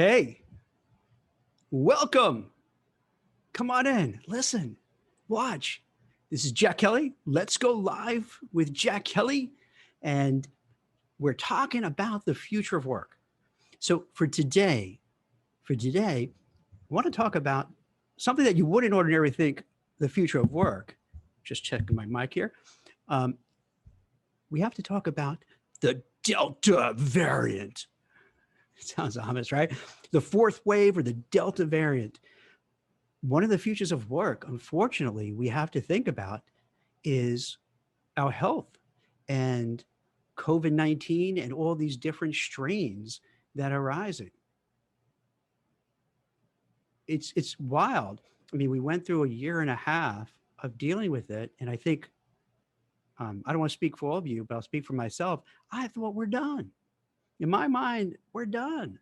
Hey, welcome. Come on in. Listen, watch. This is Jack Kelly. Let's go live with Jack Kelly. And we're talking about the future of work. So for today, I want to talk about something that you wouldn't ordinarily think the future of work. Just checking my mic here. Um, we have to talk about the Delta variant. It sounds ominous, right? The fourth wave or the Delta variant. One of the futures of work, unfortunately, we have to think about is our health and COVID-19 and all these different strains that are rising. It's wild. I mean, we went through a year and a half of dealing with it, and I think I don't want to speak for all of you, but I'll speak for myself. I thought we're done. In my mind, we're done.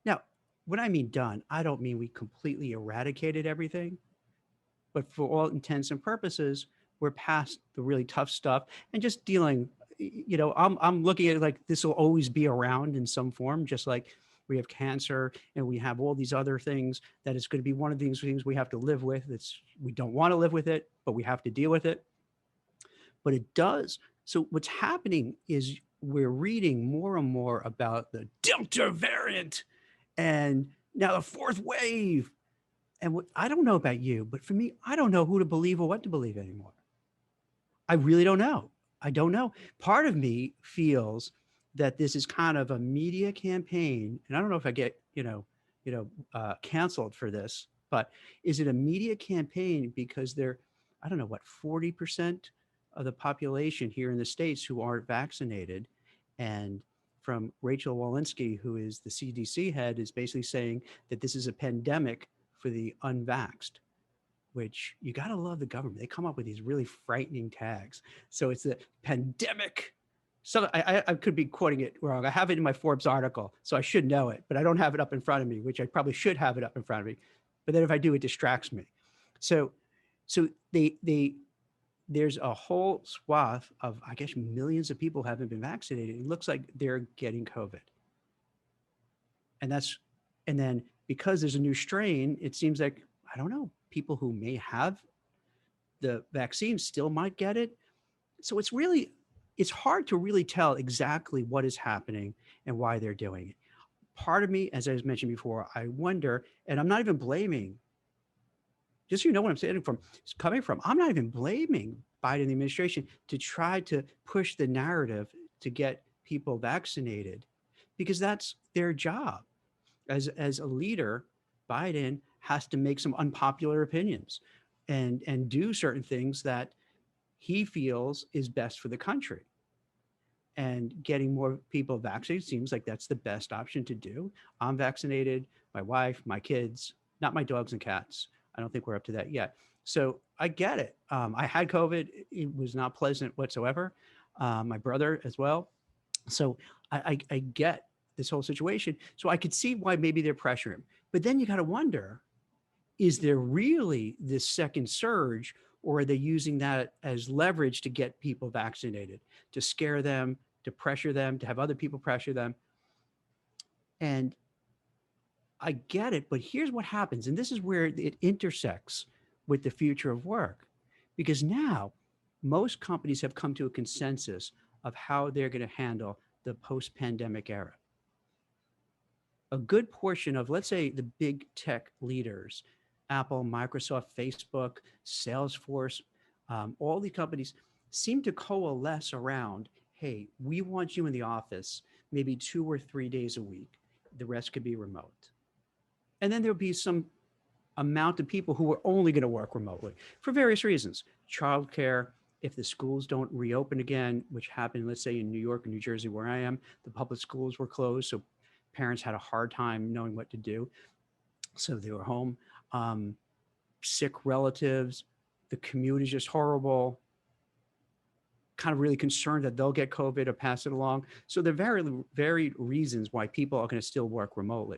Now, when I mean done, I don't mean we completely eradicated everything, but for all intents and purposes, we're past the really tough stuff and just dealing. I'm looking at it like this will always be around in some form, just like we have cancer and we have all these other things that it's going to be one of these things we have to live with. We don't want to live with it, but we have to deal with it. But it does. So what's happening is we're reading more and more about the Delta variant and now the fourth wave. And I don't know about you, but for me, I don't know who to believe or what to believe anymore. I really don't know. I don't know. Part of me feels that this is kind of a media campaign, and I don't know if I get canceled for this, but is it a media campaign because I don't know what 40% of the population here in the States who aren't vaccinated, and from Rachel Walensky, who is the CDC head, is basically saying that this is a pandemic for the unvaxxed, which you got to love the government. They come up with these really frightening tags. So it's the pandemic. So I could be quoting it wrong. I have it in my Forbes article, so I should know it, but I don't have it up in front of me, which I probably should have it up in front of me. But then if I do, it distracts me. So there's a whole swath of, I guess, millions of people haven't been vaccinated. It looks like they're getting COVID. And then because there's a new strain, it seems like, I don't know, people who may have the vaccine still might get it. So it's hard to really tell exactly what is happening and why they're doing it. Part of me, as I was mentioned before, I wonder, and I'm not even blaming, just so you know what I'm saying coming from, I'm not even blaming Biden administration to try to push the narrative to get people vaccinated, because that's their job. As a leader, Biden has to make some unpopular opinions and do certain things that he feels is best for the country. And getting more people vaccinated seems like that's the best option to do. I'm vaccinated, my wife, my kids, not my dogs and cats. I don't think we're up to that yet. So I get it. I had COVID. It was not pleasant whatsoever. My brother as well. So I get this whole situation. So I could see why maybe they're pressuring him. But then you got to wonder, is there really this second surge, or are they using that as leverage to get people vaccinated, to scare them, to pressure them, to have other people pressure them? And I get it, but here's what happens. And this is where it intersects with the future of work, because now most companies have come to a consensus of how they're going to handle the post-pandemic era. A good portion of, let's say, the big tech leaders, Apple, Microsoft, Facebook, Salesforce, all these companies seem to coalesce around, hey, we want you in the office maybe 2 or 3 days a week. The rest could be remote. And then there'll be some amount of people who are only going to work remotely for various reasons. Childcare, if the schools don't reopen again, which happened, let's say in New York or New Jersey, where I am, the public schools were closed. So parents had a hard time knowing what to do. So they were home. Sick relatives, the commute is just horrible. Kind of really concerned that they'll get COVID or pass it along. So there are very varied reasons why people are going to still work remotely.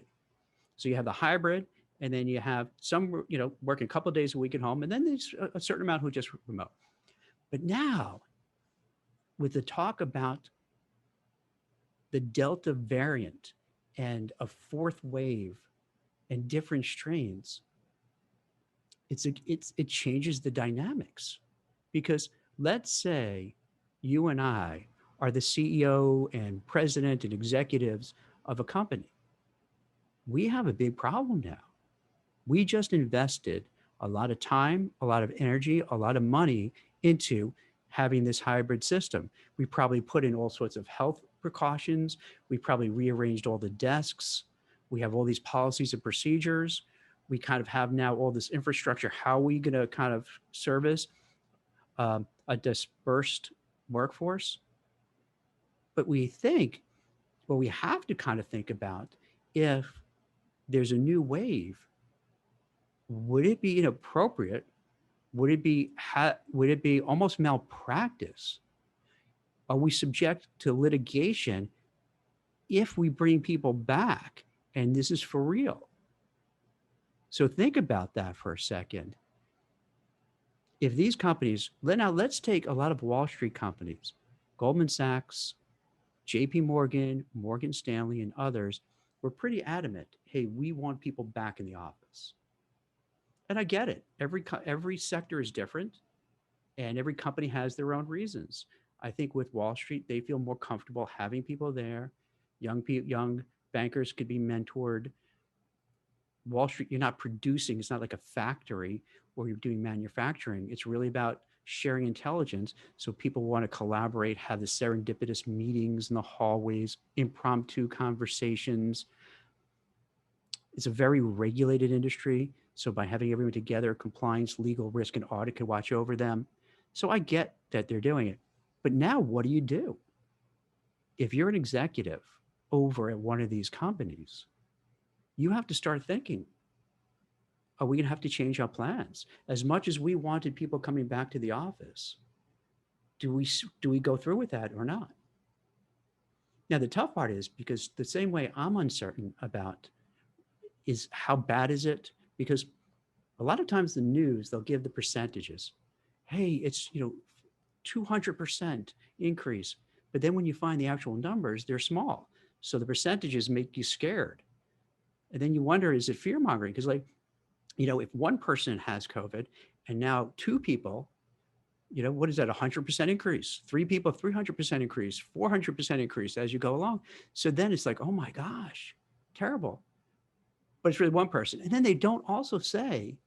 So you have the hybrid, and then you have some, working a couple of days a week at home, and then there's a certain amount who just remote. But now, with the talk about the Delta variant and a fourth wave and different strains, it changes the dynamics. Because let's say you and I are the CEO and president and executives of a company. We have a big problem now. We just invested a lot of time, a lot of energy, a lot of money into having this hybrid system. We probably put in all sorts of health precautions. We probably rearranged all the desks. We have all these policies and procedures. We kind of have now all this infrastructure. How are we going to kind of service a dispersed workforce? But we think, well, we have to kind of think about, if there's a new wave, would it be inappropriate? Would it be almost malpractice? Are we subject to litigation if we bring people back and this is for real? So think about that for a second. If these companies, now let's take a lot of Wall Street companies, Goldman Sachs, JP Morgan, Morgan Stanley, and others were pretty adamant. Hey, we want people back in the office. And I get it. Every sector is different, and every company has their own reasons. I think with Wall Street, they feel more comfortable having people there. Young bankers could be mentored. Wall Street, you're not producing. It's not like a factory where you're doing manufacturing. It's really about sharing intelligence. So people want to collaborate, have the serendipitous meetings in the hallways, impromptu conversations. It's a very regulated industry. So by having everyone together, compliance, legal, risk, and audit could watch over them. So I get that they're doing it. But now what do you do? If you're an executive over at one of these companies, you have to start thinking, are we going to have to change our plans? As much as we wanted people coming back to the office, do we go through with that or not? Now, the tough part is, because the same way I'm uncertain about is how bad is it? Because a lot of times the news, they'll give the percentages. Hey, it's 200% increase. But then when you find the actual numbers, they're small. So the percentages make you scared. And then you wonder, is it fear mongering? Because if one person has COVID and now two people, what is that? 100% increase, three people, 300% increase, 400% increase as you go along. So then it's like, oh my gosh, terrible. But it's really one person. And then they don't also say,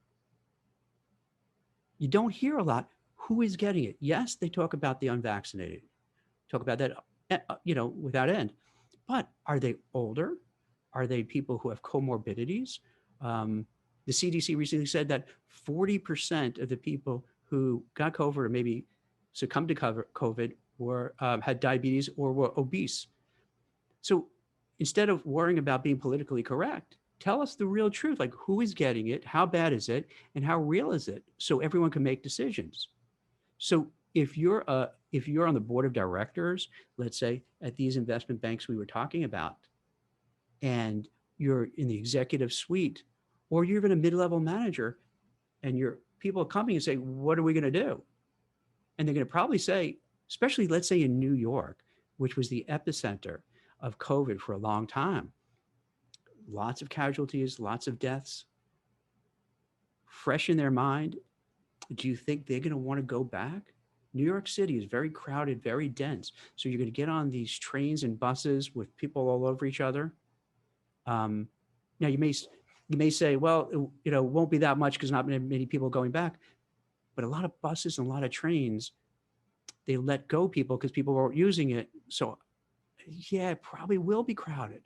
you don't hear a lot, who is getting it? Yes, they talk about the unvaccinated, talk about that, without end. But are they older? Are they people who have comorbidities? The CDC recently said that 40% of the people who got COVID or maybe succumbed to COVID had diabetes or were obese. So instead of worrying about being politically correct, tell us the real truth, like who is getting it, how bad is it, and how real is it, so everyone can make decisions. So if you're on the board of directors, let's say at these investment banks we were talking about, and you're in the executive suite, or you're even a mid-level manager, and your people are coming and say, what are we going to do? And they're going to probably say, especially let's say in New York, which was the epicenter of COVID for a long time, lots of casualties, lots of deaths, fresh in their mind. Do you think they're going to want to go back? New York City is very crowded, very dense. So you're going to get on these trains and buses with people all over each other. Now you may say, well, it won't be that much because not many people going back. But a lot of buses and a lot of trains, they let go people because people weren't using it. So yeah, it probably will be crowded.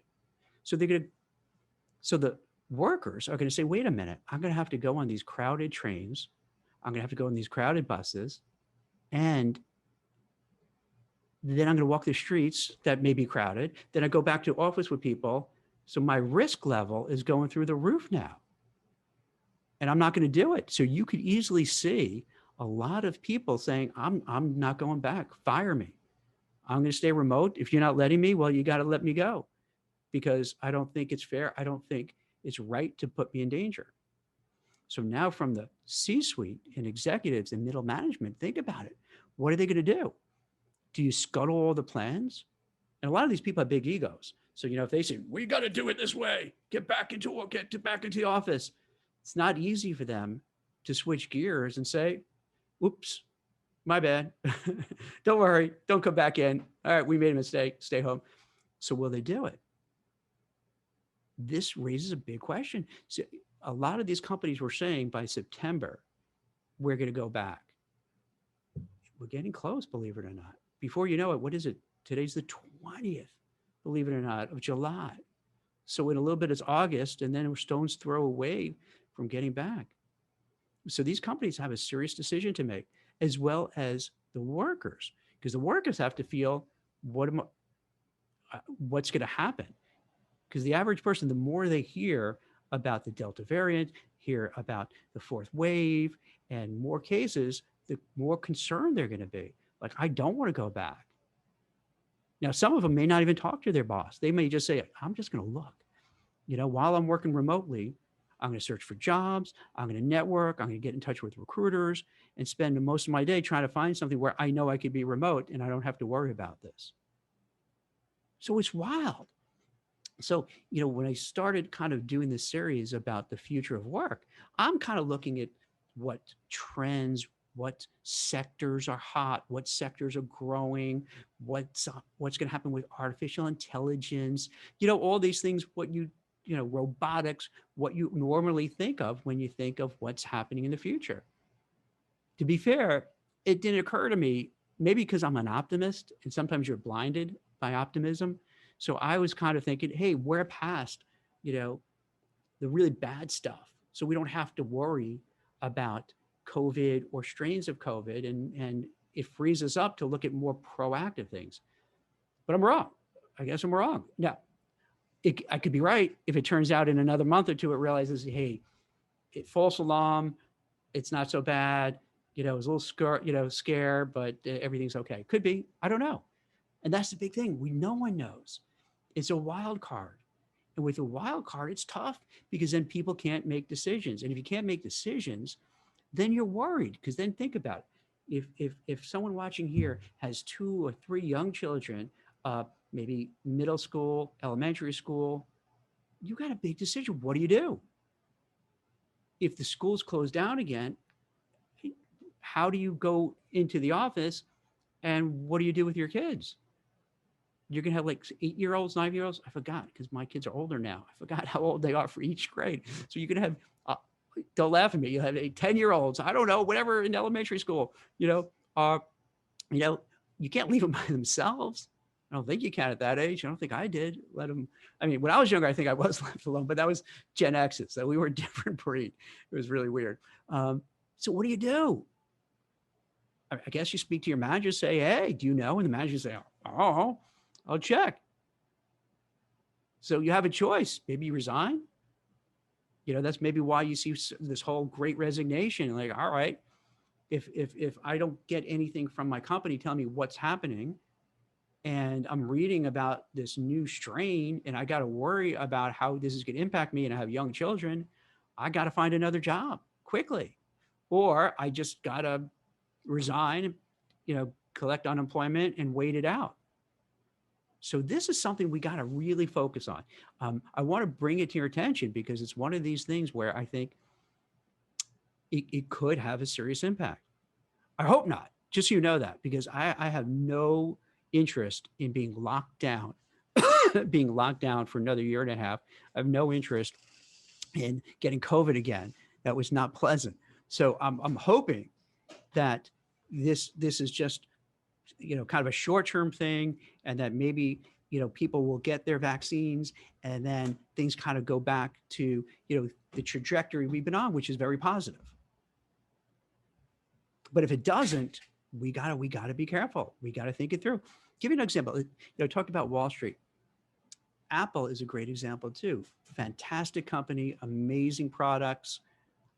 So the workers are going to say, wait a minute, I'm going to have to go on these crowded trains. I'm going to have to go on these crowded buses. And then I'm going to walk the streets that may be crowded. Then I go back to office with people. So my risk level is going through the roof now. And I'm not going to do it. So you could easily see a lot of people saying, I'm not going back. Fire me. I'm going to stay remote. If you're not letting me, well, you got to let me go, because I don't think it's fair. I don't think it's right to put me in danger. So now from the C-suite and executives and middle management, think about it. What are they going to do? Do you scuttle all the plans? And a lot of these people have big egos. So, if they say, we got to do it this way, back into the office, it's not easy for them to switch gears and say, oops, my bad. Don't worry. Don't come back in. All right, we made a mistake. Stay home. So will they do it? This raises a big question. So a lot of these companies were saying by September, we're going to go back. We're getting close, believe it or not. Before you know it, what is it? Today's the 20th, believe it or not, of July. So in a little bit, it's August, and then we're stone's throw away from getting back. So these companies have a serious decision to make, as well as the workers, because the workers have to feel what's going to happen. Because the average person, the more they hear about the Delta variant, hear about the fourth wave, and more cases, the more concerned they're going to be. Like, I don't want to go back. Now, some of them may not even talk to their boss. They may just say, I'm just going to look. While I'm working remotely, I'm going to search for jobs. I'm going to network. I'm going to get in touch with recruiters and spend most of my day trying to find something where I know I could be remote and I don't have to worry about this. So it's wild. So, when I started kind of doing this series about the future of work, I'm kind of looking at what trends, what sectors are hot, what sectors are growing, what's going to happen with artificial intelligence, all these things, robotics, what you normally think of when you think of what's happening in the future. To be fair, it didn't occur to me, maybe because I'm an optimist and sometimes you're blinded by optimism. So I was kind of thinking, hey, we're past, the really bad stuff. So we don't have to worry about COVID or strains of COVID. And it frees us up to look at more proactive things. But I'm wrong. I guess I'm wrong. Now, I could be right if it turns out in another month or two, it realizes, hey, false alarm, it's not so bad. It was a little scared, but everything's okay. Could be. I don't know. And that's the big thing. No one knows. It's a wild card. And with a wild card, it's tough because then people can't make decisions. And if you can't make decisions, then you're worried. Because then think about it. If someone watching here has 2 or 3 young children, maybe middle school, elementary school, you got a big decision. What do you do? If the school's closed down again, how do you go into the office and what do you do with your kids? You're going to have like 8-year-olds, 9-year-olds. I forgot because my kids are older now. I forgot how old they are for each grade. So you're going to have, don't laugh at me. You'll have 10-year-olds. I don't know, whatever in elementary school, you can't leave them by themselves. I don't think you can at that age. I don't think I did let them. I mean, when I was younger, I think I was left alone, but that was Gen X's. So we were a different breed. It was really weird. So what do you do? I guess you speak to your manager, say, hey, do you know? And the manager say, oh, I'll check. So you have a choice. Maybe you resign. That's maybe why you see this whole great resignation. Like, all right, if I don't get anything from my company telling me what's happening, and I'm reading about this new strain, and I got to worry about how this is going to impact me, and I have young children, I got to find another job quickly, or I just got to resign, collect unemployment and wait it out. So this is something we got to really focus on. I want to bring it to your attention because it's one of these things where I think it could have a serious impact. I hope not, just so you know that, because I have no interest in being locked down, for another year and a half. I have no interest in getting COVID again. That was not pleasant. So I'm hoping that this is just kind of a short-term thing, and that maybe people will get their vaccines, and then things kind of go back to the trajectory we've been on, which is very positive. But if it doesn't, we gotta be careful. We gotta think it through. Give you an example. Talked about Wall Street. Apple is a great example too. Fantastic company, amazing products.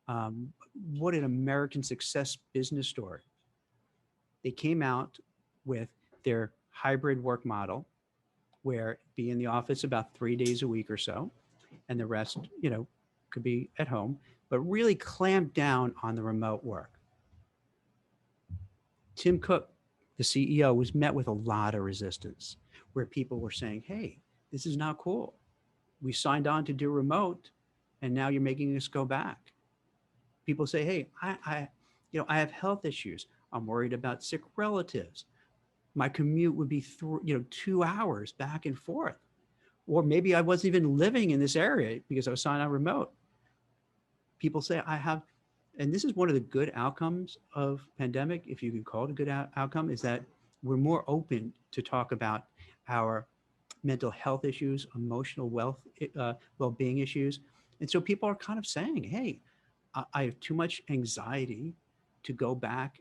What an American success business story. They came out with their hybrid work model, where be in the office about 3 days a week or so, and the rest, could be at home, but really clamped down on the remote work. Tim Cook, the CEO, was met with a lot of resistance, where people were saying, hey, This is not cool. We signed on to do remote, and now you're making us go back. People say, hey, I have health issues. I'm worried about sick relatives. My commute would be 2 hours back and forth. Or maybe I wasn't even living in this area because I was signed on remote. People say I have, and this is one of the good outcomes of pandemic, if you can call it a good outcome, is that we're more open to talk about our mental health issues, emotional well-being issues. And so people are kind of saying, hey, I have too much anxiety to go back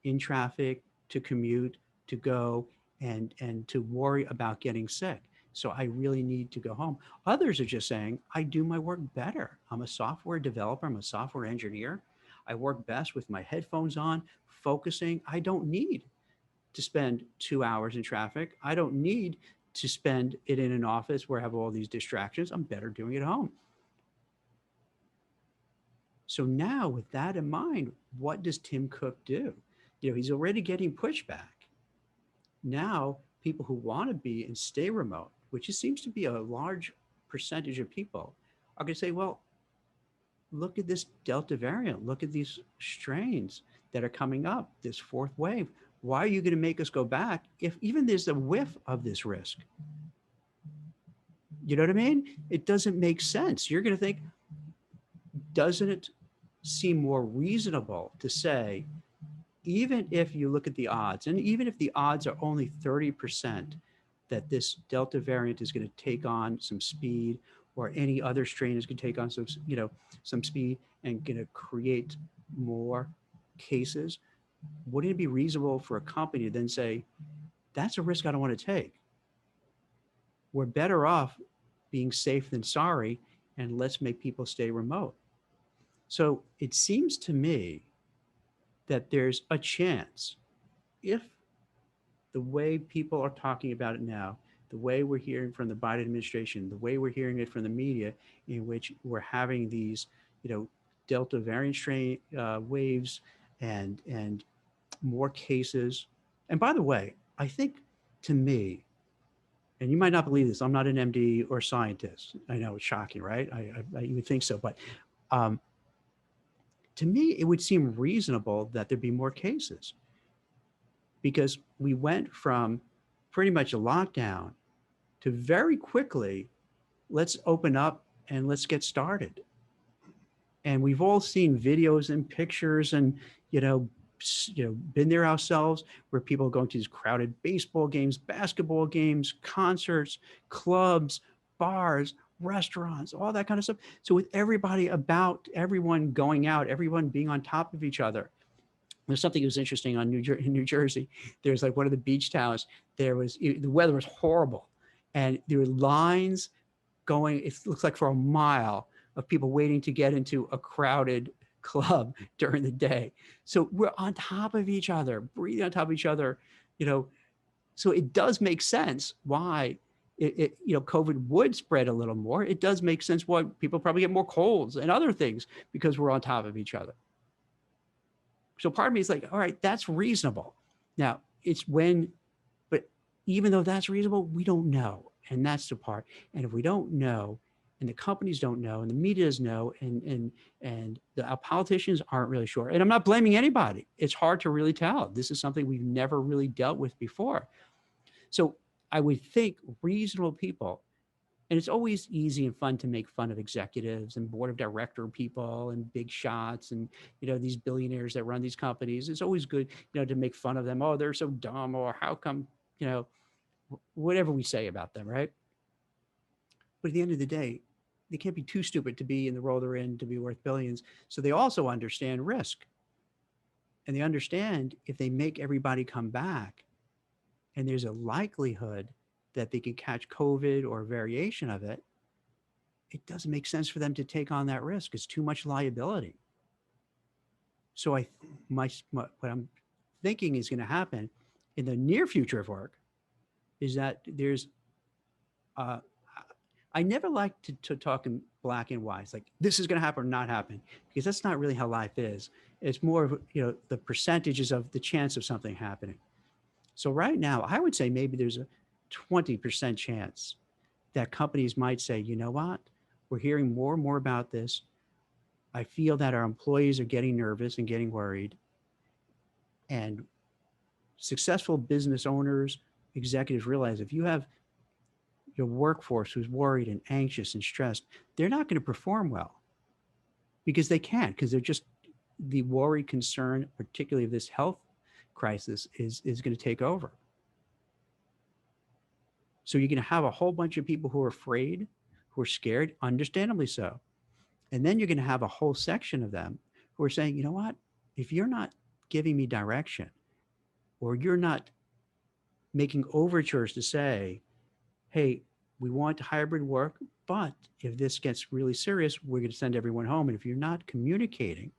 in traffic, to commute, to go and to worry about getting sick. So I really need to go home. Others are just saying, I do my work better. I'm a software developer, I'm a software engineer. I work best with my headphones on, focusing. I don't need to spend 2 hours in traffic. I don't need to spend it in an office where I have all these distractions. I'm better doing it at home. So now, with that in mind, what does Tim Cook do? He's already getting pushback. Now, people who want to be and stay remote, which seems to be a large percentage of people, are going to say, well, look at this Delta variant. Look at these strains that are coming up, this fourth wave. Why are you going to make us go back if even there's a whiff of this risk? You know what I mean? It doesn't make sense. You're going to think, doesn't it seem more reasonable to say, even if you look at the odds, and even if the odds are only 30% that this Delta variant is going to take on some speed, or any other strain is going to take on some speed and going to create more cases, wouldn't it be reasonable for a company to then say, that's a risk I don't want to take? We're better off being safe than sorry, and let's make people stay remote. So it seems to me that there's a chance, if the way people are talking about it now, the way we're hearing from the Biden administration, the way we're hearing it from the media, in which we're having these, Delta variant strain waves and more cases. And by the way, I think, to me, and you might not believe this, I'm not an MD or scientist. I know it's shocking, right? You would think so, but to me, it would seem reasonable that there be more cases, because we went from pretty much a lockdown to very quickly, let's open up and let's get started. And we've all seen videos and pictures and, been there ourselves, where people are going to these crowded baseball games, basketball games, concerts, clubs, bars, restaurants, all that kind of stuff. So with everyone going out, everyone being on top of each other. There's something that was interesting in New Jersey. There's like one of the beach towns. The weather was horrible, and there were lines going, it looks like for a mile, of people waiting to get into a crowded club during the day. So we're on top of each other, breathing on top of each other, so it does make sense why COVID would spread a little more. It does make sense why people probably get more colds and other things, because we're on top of each other. So part of me is like, all right, that's reasonable. Now, but even though that's reasonable, we don't know. And that's the part. And if we don't know, and the companies don't know, and the media doesn't know, and our politicians aren't really sure. And I'm not blaming anybody. It's hard to really tell. This is something we've never really dealt with before. So I would think reasonable people, and it's always easy and fun to make fun of executives and board of director people and big shots and, these billionaires that run these companies. It's always good, to make fun of them. Oh, they're so dumb, or how come, whatever we say about them, right? But at the end of the day, they can't be too stupid to be in the role they're in to be worth billions. So they also understand risk. And they understand, if they make everybody come back and there's a likelihood that they can catch COVID or a variation of it, it doesn't make sense for them to take on that risk. It's too much liability. So what I'm thinking is going to happen in the near future of work is that there's, I never like to talk in black and white. It's like, this is going to happen or not happen, because that's not really how life is. It's more of, the percentages of the chance of something happening. So right now, I would say maybe there's a 20% chance that companies might say, you know what, we're hearing more and more about this. I feel that our employees are getting nervous and getting worried. And successful business owners, executives realize if you have your workforce who's worried and anxious and stressed, they're not going to perform well because they can't, because they're just the worry, concern, particularly of this health crisis, is going to take over. So you're going to have a whole bunch of people who are afraid, who are scared, understandably so. And then you're going to have a whole section of them who are saying, you know what, if you're not giving me direction, or you're not making overtures to say, hey, we want hybrid work, but if this gets really serious, we're going to send everyone home. And if you're not communicating,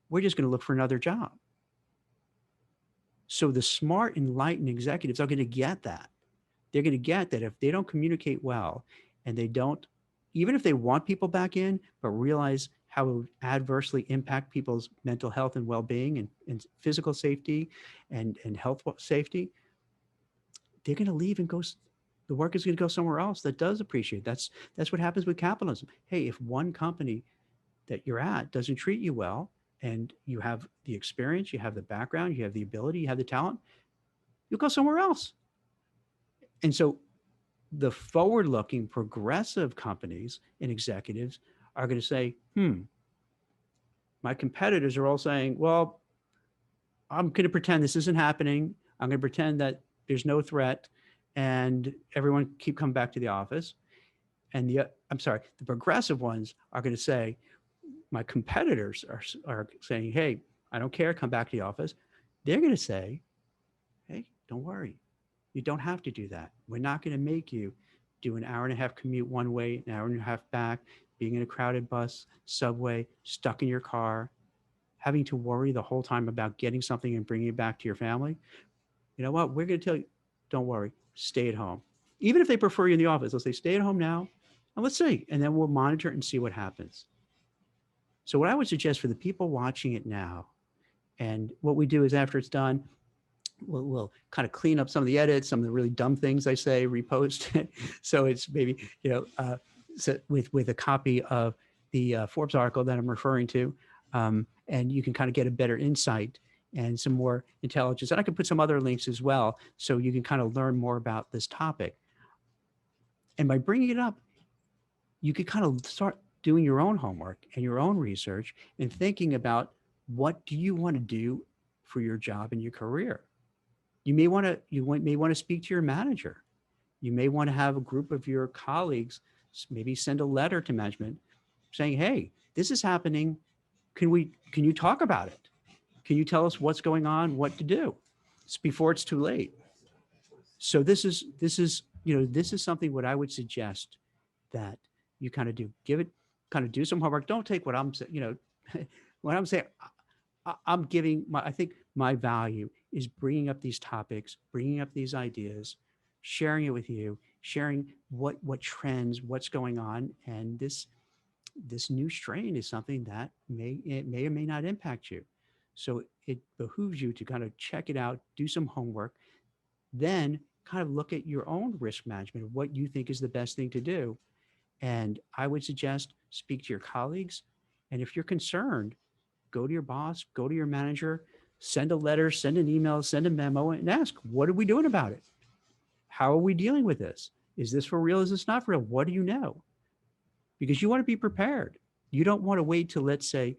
we're just going to look for another job. So the smart, enlightened executives are going to get that. They're going to get that if they don't communicate well, and they don't, even if they want people back in, but realize how it would adversely impact people's mental health and well-being and physical safety and health safety, they're going to leave and go. The work is going to go somewhere else that does appreciate. That's what happens with capitalism. Hey, if one company that you're at doesn't treat you well, and you have the experience, you have the background, you have the ability, you have the talent, you'll go somewhere else. And so the forward-looking progressive companies and executives are going to say, my competitors are all saying, well, I'm going to pretend this isn't happening. I'm going to pretend that there's no threat, and everyone keep coming back to the office. And the progressive ones are going to say, my competitors are saying, hey, I don't care, come back to the office. They're going to say, hey, don't worry. You don't have to do that. We're not going to make you do an hour and a half commute one way, an hour and a half back, being in a crowded bus, subway, stuck in your car, having to worry the whole time about getting something and bringing it back to your family. You know what? We're going to tell you, don't worry, stay at home. Even if they prefer you in the office, they'll say, stay at home now, and let's see. And then we'll monitor it and see what happens. So what I would suggest for the people watching it now, and what we do is after it's done, we'll kind of clean up some of the edits, some of the really dumb things I say, repost it. So it's maybe, so with a copy of the Forbes article that I'm referring to, and you can kind of get a better insight and some more intelligence. And I can put some other links as well, so you can kind of learn more about this topic. And by bringing it up, you could kind of start doing your own homework and your own research and thinking about, what do you want to do for your job and your career? You may want to speak to your manager. You may want to have a group of your colleagues, maybe send a letter to management saying, hey, this is happening. Can you talk about it? Can you tell us what's going on, what to do? It's before it's too late. So this is something what I would suggest that you kind of do. Do some homework. Don't take what I'm saying, when I'm saying, I'm giving I think my value is bringing up these topics, bringing up these ideas, sharing it with you, sharing what trends, what's going on. And this new strain is something that may or may not impact you. So it behooves you to kind of check it out, do some homework, then kind of look at your own risk management, what you think is the best thing to do. And I would suggest speak to your colleagues. And if you're concerned, go to your boss, go to your manager, send a letter, send an email, send a memo, and ask, what are we doing about it? How are we dealing with this? Is this for real? Is this not for real? What do you know? Because you want to be prepared. You don't want to wait till, let's say,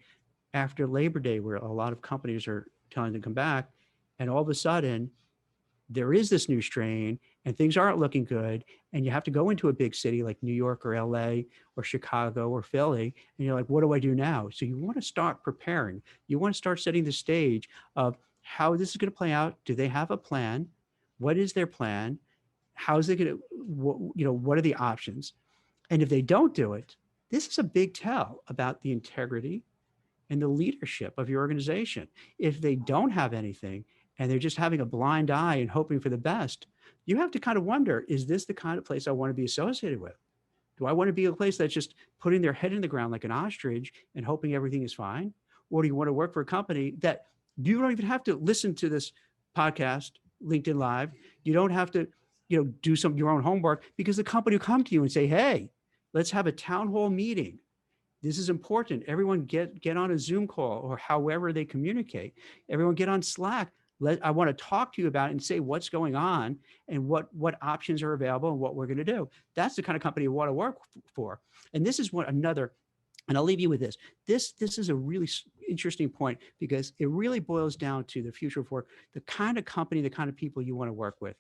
after Labor Day, where a lot of companies are telling them to come back, and all of a sudden there is this new strain and things aren't looking good, and you have to go into a big city like New York or LA or Chicago or Philly, and you're like, what do I do now? So you want to start preparing. You want to start setting the stage of how this is going to play out. Do they have a plan? What is their plan? How is it going to, what are the options? And if they don't do it, this is a big tell about the integrity and the leadership of your organization. If they don't have anything and they're just having a blind eye and hoping for the best, you have to kind of wonder, is this the kind of place I want to be associated with? Do I want to be a place that's just putting their head in the ground like an ostrich and hoping everything is fine? Or do you want to work for a company that you don't even have to listen to this podcast, LinkedIn Live? You don't have to do some your own homework, because the company will come to you and say, hey, let's have a town hall meeting. This is important. Everyone get on a Zoom call or however they communicate. Everyone get on Slack. I want to talk to you about it and say what's going on and what options are available and what we're going to do. That's the kind of company you want to work for. And this is and I'll leave you with this. This is a really interesting point, because it really boils down to the future of work, the kind of company, the kind of people you want to work with,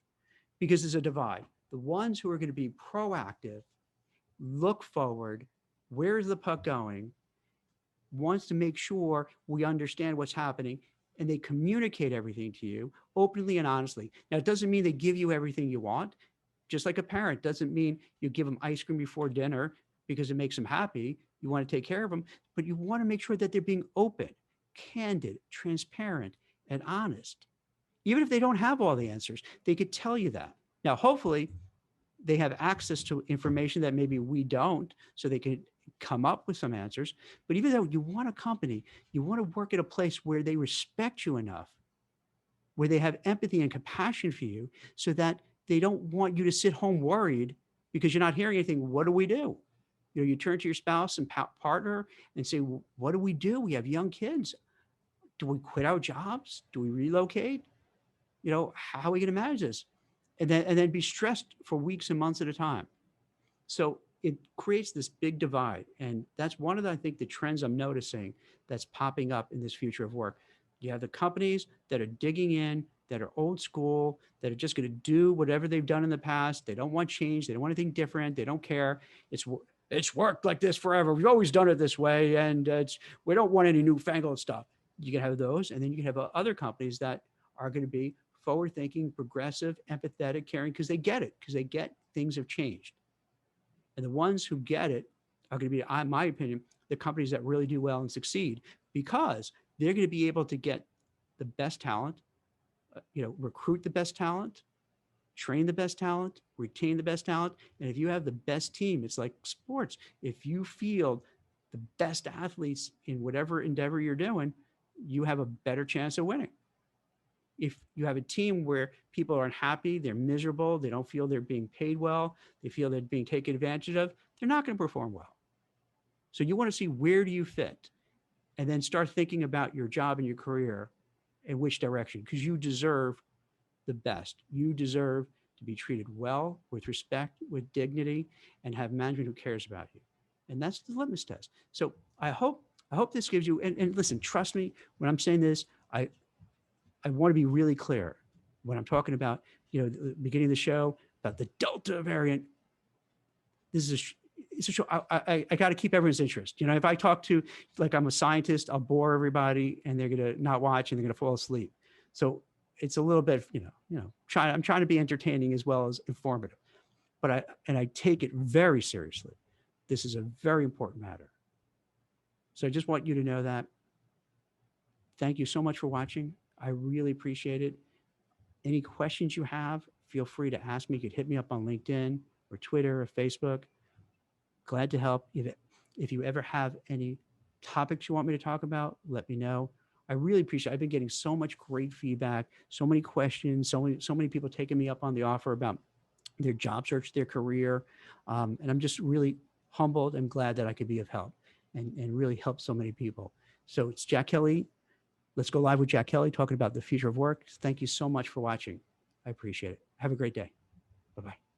because there's a divide. The ones who are going to be proactive, look forward, where's the puck going, wants to make sure we understand what's happening, and they communicate everything to you openly and honestly. Now, it doesn't mean they give you everything you want. Just like a parent doesn't mean you give them ice cream before dinner because it makes them happy. You want to take care of them, but you want to make sure that they're being open, candid, transparent, and honest. Even if they don't have all the answers, they could tell you that. Now, hopefully, they have access to information that maybe we don't, so they can come up with some answers. But even though you want a company, you want to work at a place where they respect you enough, where they have empathy and compassion for you, so that they don't want you to sit home worried because you're not hearing anything. What do we do? You turn to your spouse and partner and say, what do we do? We have young kids. Do we quit our jobs? Do we relocate? How are we going to manage this? And then be stressed for weeks and months at a time. So it creates this big divide. And that's one of I think the trends I'm noticing that's popping up in this future of work. You have the companies that are digging in, that are old school, that are just going to do whatever they've done in the past. They don't want change. They don't want anything different. They don't care. It's worked like this forever. We've always done it this way. And we don't want any newfangled stuff. You can have those. And then you can have other companies that are going to be forward thinking, progressive, empathetic, caring, because they get things have changed. And the ones who get it are going to be, in my opinion, the companies that really do well and succeed, because they're going to be able to get the best talent, recruit the best talent, train the best talent, retain the best talent. And if you have the best team, it's like sports. If you field the best athletes in whatever endeavor you're doing, you have a better chance of winning. If you have a team where people are unhappy, they're miserable, they don't feel they're being paid well, they feel they're being taken advantage of, they're not going to perform well. So you want to see, where do you fit? And then start thinking about your job and your career and which direction, because you deserve the best. You deserve to be treated well, with respect, with dignity, and have management who cares about you. And that's the litmus test. So I hope this gives you, and listen, trust me, when I'm saying this, I want to be really clear when I'm talking about, the beginning of the show about the Delta variant. This is it's a show. I got to keep everyone's interest. If I talk to, like, I'm a scientist, I'll bore everybody and they're going to not watch and they're going to fall asleep. So it's a little bit, I'm trying to be entertaining as well as informative, but I take it very seriously. This is a very important matter. So I just want you to know that. Thank you so much for watching. I really appreciate it. Any questions you have, feel free to ask me. You could hit me up on LinkedIn or Twitter or Facebook. Glad to help. If you ever have any topics you want me to talk about, let me know. I really appreciate it. I've been getting so much great feedback, so many questions, so many people taking me up on the offer about their job search, their career. And I'm just really humbled and glad that I could be of help and really help so many people. So it's Jack Kelly. Let's Go Live with Jack Kelly, talking about the future of work. Thank you so much for watching. I appreciate it. Have a great day. Bye-bye.